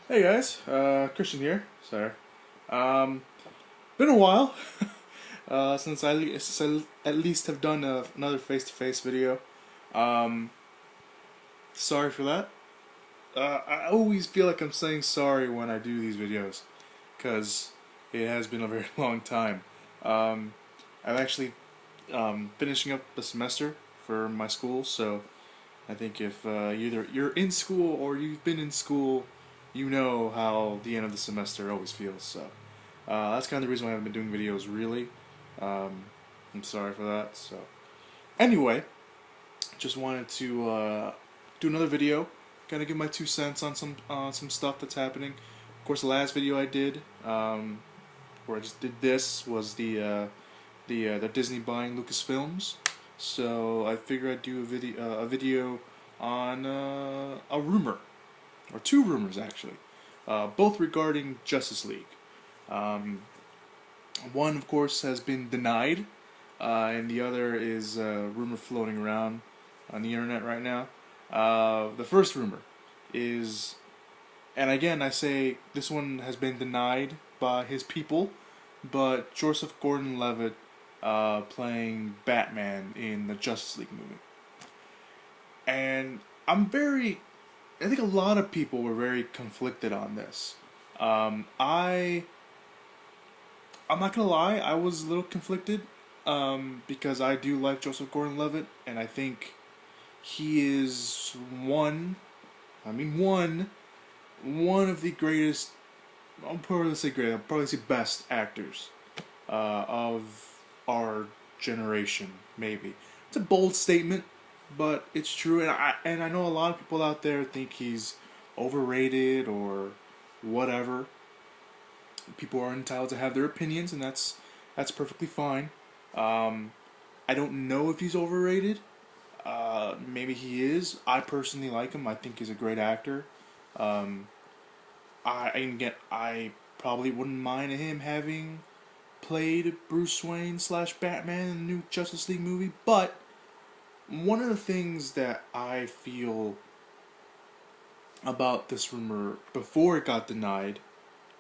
Hey guys, Christian here. Sorry. Um, Been a while since I at least have done another face-to-face video. Um, Sorry for that. I always feel like I'm saying sorry when I do these videos, because it has been a very long time. Um, I'm actually finishing up the semester for my school, so I think if either you're in school or you've been in school, you know how the end of the semester always feels. So that's kind of the reason why I haven't been doing videos really. Um, I'm sorry for that. So anyway, just wanted to do another video, kind of give my 2 cents on some stuff that's happening. Of course, the last video I did, where I just did this, was the Disney buying Lucasfilms. So I figured I'd do a video on a rumor, or two rumors actually, both regarding Justice League. Um, One, of course, has been denied, and the other is a rumor floating around on the internet right now. The first rumor is, and again, I say this one has been denied by his people, but Joseph Gordon-Levitt playing Batman in the Justice League movie. And I think a lot of people were very conflicted on this. Um, I, I'm not gonna lie, I was a little conflicted because I do like Joseph Gordon-Levitt, and I think he is one of the greatest. I'll probably say great. I'll probably say best actors of our generation. Maybe it's a bold statement, but it's true. And I know a lot of people out there think he's overrated or whatever. People are entitled to have their opinions, and that's perfectly fine. Um, I don't know if he's overrated. Maybe he is. I personally like him. I think he's a great actor. Um, I probably wouldn't mind him having played Bruce Wayne slash Batman in the new Justice League movie. But one of the things that I feel about this rumor before it got denied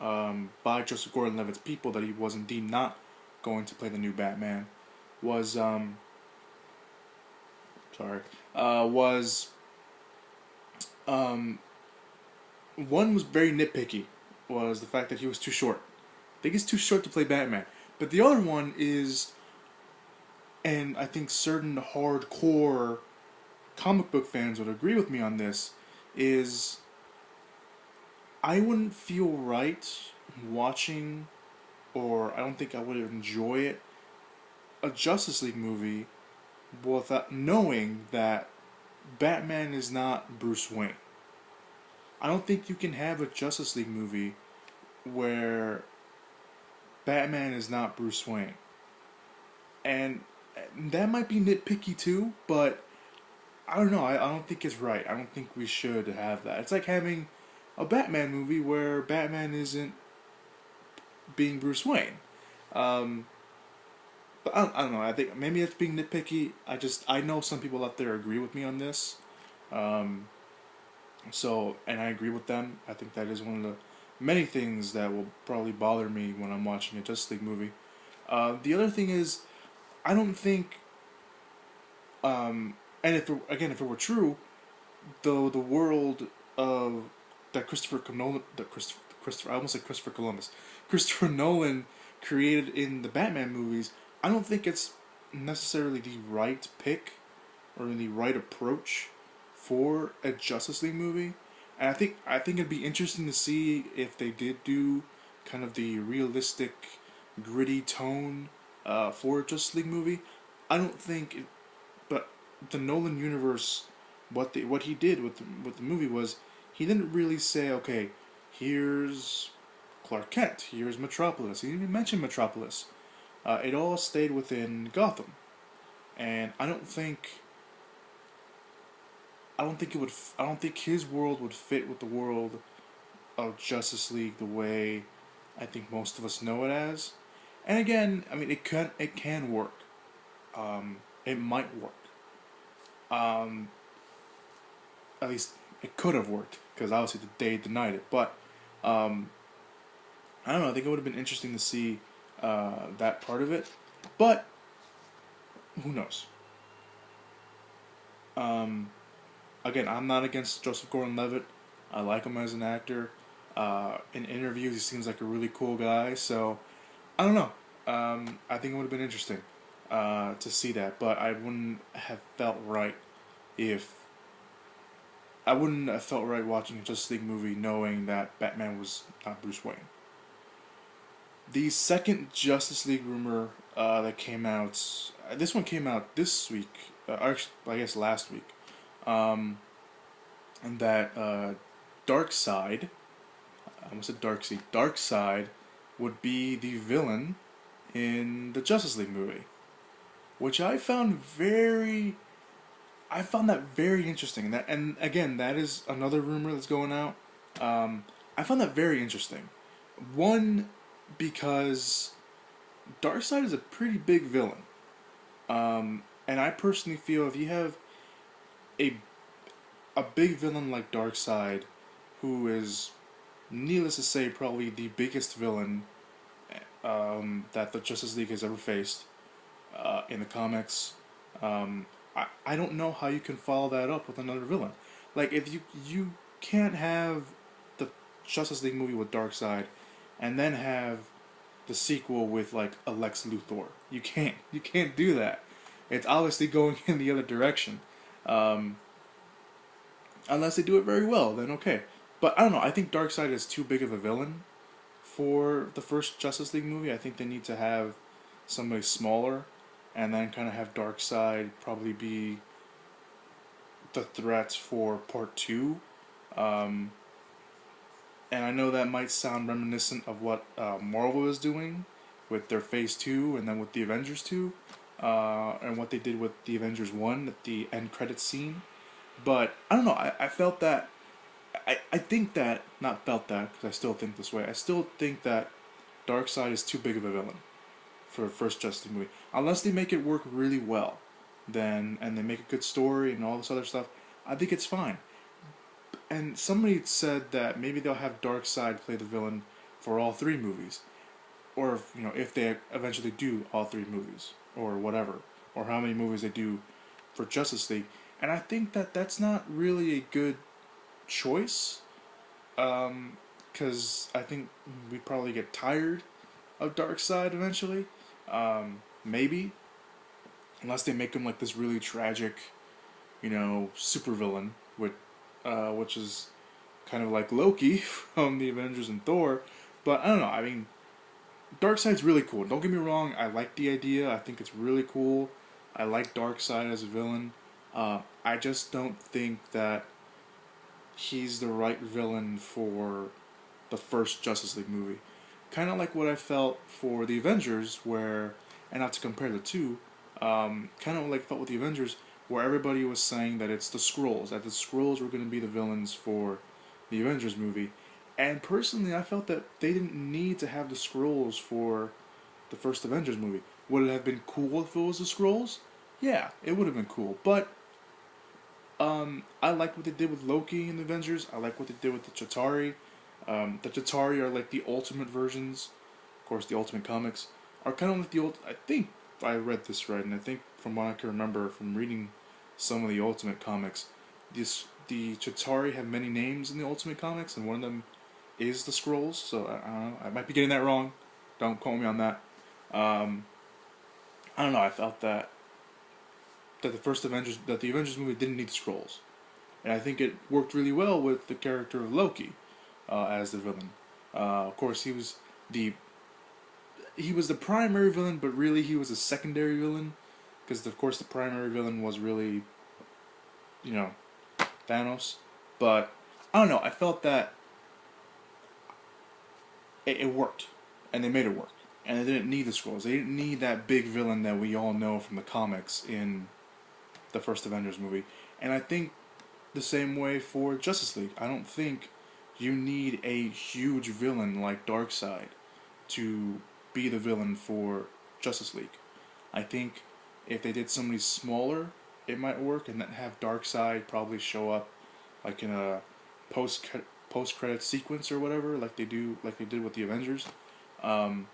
by Joseph Gordon-Levitt's people that he was indeed not going to play the new Batman was was um, one was very nitpicky, was the fact that he was too short. I think he's too short to play Batman. But the other one is, and I think certain hardcore comic book fans would agree with me on this, is I wouldn't feel right watching, or I don't think I would enjoy it, a Justice League movie without knowing that Batman is not Bruce Wayne. I don't think you can have a Justice League movie where Batman is not Bruce Wayne. And that might be nitpicky too, but I don't know. I don't think it's right. I don't think we should have that. It's like having a Batman movie where Batman isn't being Bruce Wayne. Um, but I don't know. I think maybe it's being nitpicky. I know some people out there agree with me on this. Um, and I agree with them. I think that is one of the many things that will probably bother me when I'm watching a Justice League movie. The other thing is, I don't think, and if it were true, the world of that Christopher I almost said Christopher Columbus, Christopher Nolan created in the Batman movies, I don't think it's necessarily the right pick or the right approach for a Justice League movie. And I think it'd be interesting to see if they did do kind of the realistic, gritty tone for a Justice League movie. I don't think, but the Nolan universe, what he did with the movie was he didn't really say, okay, here's Clark Kent, here's Metropolis. He didn't even mention Metropolis. It all stayed within Gotham, and I don't think his world would fit with the world of Justice League the way I think most of us know it as. And again, I mean, it can work. It might work. Um, at least it could have worked because obviously they denied it. But Um, I don't know. I think it would have been interesting to see that part of it, but who knows? Um, Again, I'm not against Joseph Gordon-Levitt. I like him as an actor. In interviews, he seems like a really cool guy. So I don't know. I think it would have been interesting to see that, but I wouldn't have felt right if I wouldn't have felt right watching a Justice League movie knowing that Batman was not Bruce Wayne. The second Justice League rumor that came out, this one came out this week, actually, I guess last week, um, and that Darkseid, I almost said Darkseid, Darkseid would be the villain in the Justice League movie, which I found that very interesting. And again, that is another rumor that's going out. I found that very interesting. One, because Darkseid is a pretty big villain. And I personally feel if you have a big villain like Darkseid, who is, needless to say, probably the biggest villain that the Justice League has ever faced in the comics, I don't know how you can follow that up with another villain. Like, if you can't have the Justice League movie with Darkseid and then have the sequel with like a Lex Luthor. You can't do that. It's obviously going in the other direction. Um, Unless they do it very well, then okay. But I don't know. I think Darkseid is too big of a villain for the first Justice League movie. I think they need to have somebody smaller, and then kind of have Darkseid probably be the threat for part two. Um, and I know that might sound reminiscent of what Marvel is doing with their Phase 2 and then with the Avengers 2, and what they did with the Avengers 1 at the end credits scene. But I don't know, I felt that, I think that, not felt that, because I still think this way, I still think that Darkseid is too big of a villain for a first Justice movie. Unless they make it work really well, then, and they make a good story and all this other stuff, I think it's fine. And somebody said that maybe they'll have Darkseid play the villain for all three movies, or if they eventually do all three movies, or whatever, or how many movies they do for Justice League. And I think that that's not really a good choice, because I think we'd probably get tired of Darkseid eventually. Maybe, unless they make him like this really tragic, supervillain, which is kind of like Loki from the Avengers and Thor. But I don't know. I mean, Darkseid's really cool. Don't get me wrong. I like the idea. I think it's really cool. I like Darkseid as a villain. I just don't think that he's the right villain for the first Justice League movie. Kind of like what I felt for the Avengers, where, and not to compare the two, kind of like felt with the Avengers, where everybody was saying that it's the Skrulls, that the Skrulls were going to be the villains for the Avengers movie. And personally, I felt that they didn't need to have the Skrulls for the first Avengers movie. Would it have been cool if it was the Skrulls? Yeah, it would have been cool. But I like what they did with Loki in the Avengers. I like what they did with the Chitauri. The Chitauri are like the ultimate versions. Of course, the Ultimate Comics are kind of like the old. I think I read this right, and I think from what I can remember from reading some of the Ultimate Comics, the Chitauri have many names in the Ultimate Comics, and one of them is the Skrulls. So I don't know. I might be getting that wrong. Don't quote me on that. I don't know. I felt that the Avengers movie didn't need the Skrulls, and I think it worked really well with the character of Loki as the villain. Of course, the he was the primary villain, but really he was a secondary villain, because of course the primary villain was really, Thanos. But I don't know. I felt that it worked, and they made it work, and they didn't need the Skrulls. They didn't need that big villain that we all know from the comics in the first Avengers movie. And I think the same way for Justice League. I don't think you need a huge villain like Darkseid to be the villain for Justice League. I think if they did somebody smaller, it might work, and then have Darkseid probably show up like in a post-credit sequence or whatever, like they did with the Avengers. I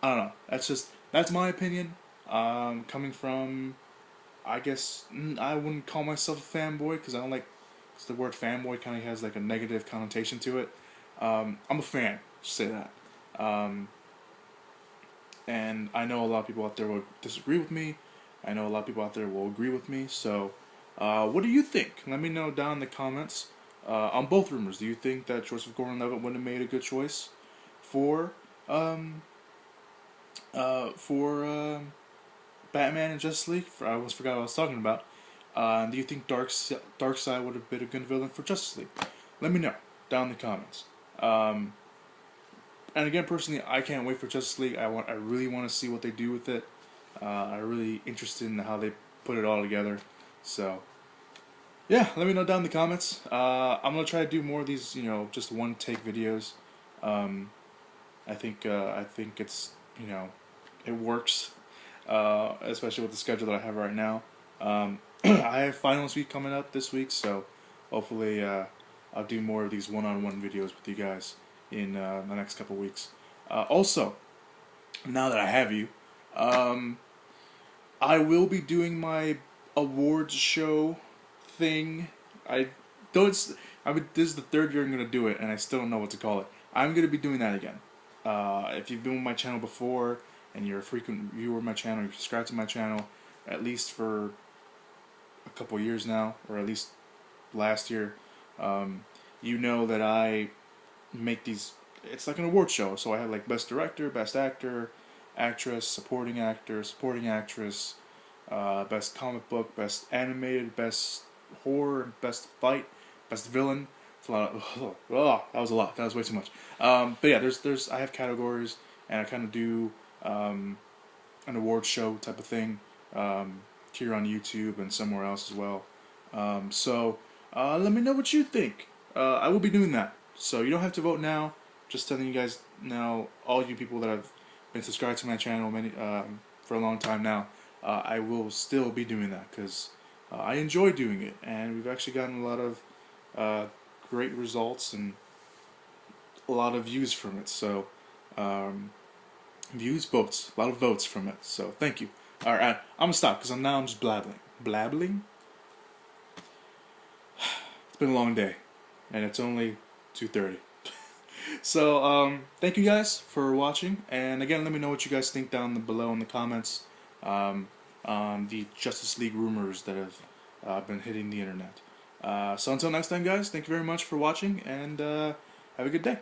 don't know. That's my opinion. Coming from, I guess I wouldn't call myself a fanboy because I don't like. Cause the word fanboy kind of has like a negative connotation to it. I'm a fan. Just say that. Um, and I know a lot of people out there will disagree with me. I know a lot of people out there will agree with me. So, what do you think? Let me know down in the comments on both rumors. Do you think that Joseph Gordon-Levitt would have made a good choice for um, Batman and Justice League? I almost forgot what I was talking about. Do you think Darkseid would have been a good villain for Justice League? Let me know down in the comments. And again, personally, I can't wait for Justice League. I really want to see what they do with it. I'm really interested in how they put it all together. So, yeah, let me know down in the comments. I'm gonna try to do more of these, just one take videos. I think it's it works, especially with the schedule that I have right now. I have finals week coming up this week, so hopefully I'll do more of these one-on-one videos with you guys in the next couple weeks. Also, now that I have you, I will be doing my awards show thing. I don't. This is the third year I'm gonna do it, and I still don't know what to call it. I'm gonna be doing that again. If you've been with my channel before and you're a frequent viewer of my channel, you subscribe to my channel at least for a couple years now, or at least last year, you know that I make these. It's like an award show, so I have like best director, best actor, actress, supporting actor, supporting actress, best comic book, best animated, best horror, best fight, best villain. It's a lot of, that was a lot. That was way too much. But yeah, there's I have categories, and I kind of do an award show type of thing here on YouTube and somewhere else as well. So let me know what you think. I will be doing that, so you don't have to vote now. Just telling you guys now, all you people that have been subscribed to my channel for a long time now, I will still be doing that because I enjoy doing it, and we've actually gotten a lot of great results and a lot of views from it. So votes, a lot of votes from it. So thank you. All right, I'm gonna stop because I'm just blabbling. It's been a long day, and it's only 2:30. So, thank you guys for watching, and again, let me know what you guys think down below in the comments on the Justice League rumors that have been hitting the internet. So until next time, guys, thank you very much for watching, and have a good day.